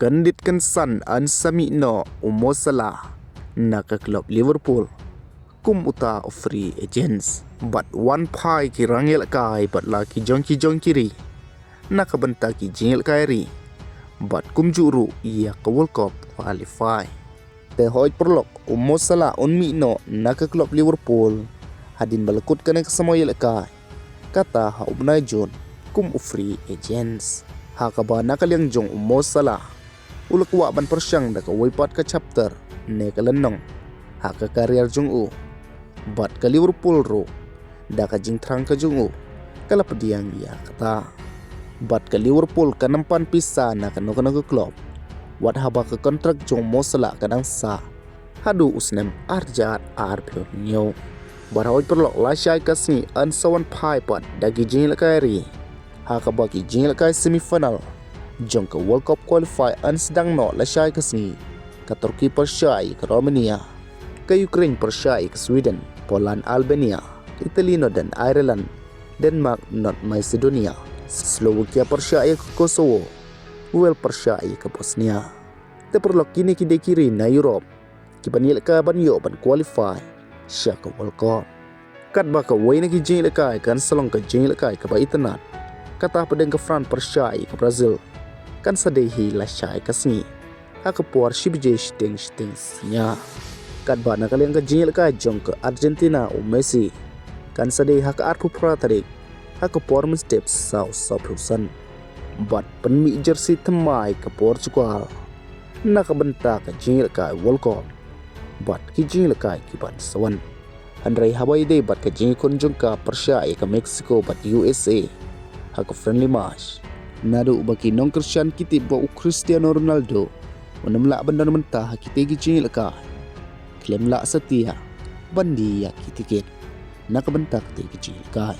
Kenditkan san an sami no Mo Salah nak ke klub Liverpool. Kum uta free agents. But one pie ki ialehkai but la ki jong kiri. Nak ke bentak ki Jing ialehkai ri. But kum juru ia ke World Cup qualify. Te hoi perlok Mo Salah mi no nak ke klub Liverpool. Hadin balakut kena ke sama ialehkai. Kata ha ubnai jon kum free agents. Ha kaba nakaliang jong Mo Salah. Ulak wa ban persyang da ka wipat ka chapter ne ka lenong. Ha ka karier jong u. Bat ka Liverpool ro. Da ka jing trang ka jong u. Kala pediang ya kata. Bat ka Liverpool ka nampan pisa na ka no ka klub. Wat haba ka kontrak jong Mo Salah ka nang sa. Hadu usnem arjat arpyo nyo. Barahoi perlok la syai ka sni an sawan pai pat dagi Jing ialehkai ri. Ha ka bagi Jing ialehkai semifinal. Jong ke World Cup qualify an sedang no la syai ke sini. Ke Turki persyai ke Romania. Ke Ukraine persyai ke Sweden, Poland, Albania, Italy dan Ireland, Denmark not Macedonia, Slovakia persyai ke Kosovo, Wales persyai ke Bosnia. Te perlok kini kide kiri na Europe. Kiban ialehkai ban yo ban qualify sya ke World Cup. Kat ba ke way na ki Jing ialehkai kan salong ke Jing ialehkai ke ba itenat. Kata pedeng ke France persyai ke Brazil. Kan sadehi la syai kasni. Haka puar shibje shting nya. Kat ba nakaliang ka Jing ialehkai jong ke Argentina o Messi. Kan sadehi haka arpu pratarik. Haka puar menstep sau perusan. Bat penmi jersey temai ke Portugal. Naka bentak ke Jing ialehkai World Cup. Bat ki Jing ialehkai kiban sawan. Handrai habai de bat ke Jing konjong ka persyai ke Mexico bat USA. Haka friendly match. Nado bagi non Christian kita bawa Cristiano Ronaldo menemlak bandar mentah kita Jing ialehkai. Klaim lak setia bandi ya kita nak bentak kita Jing ialehkai.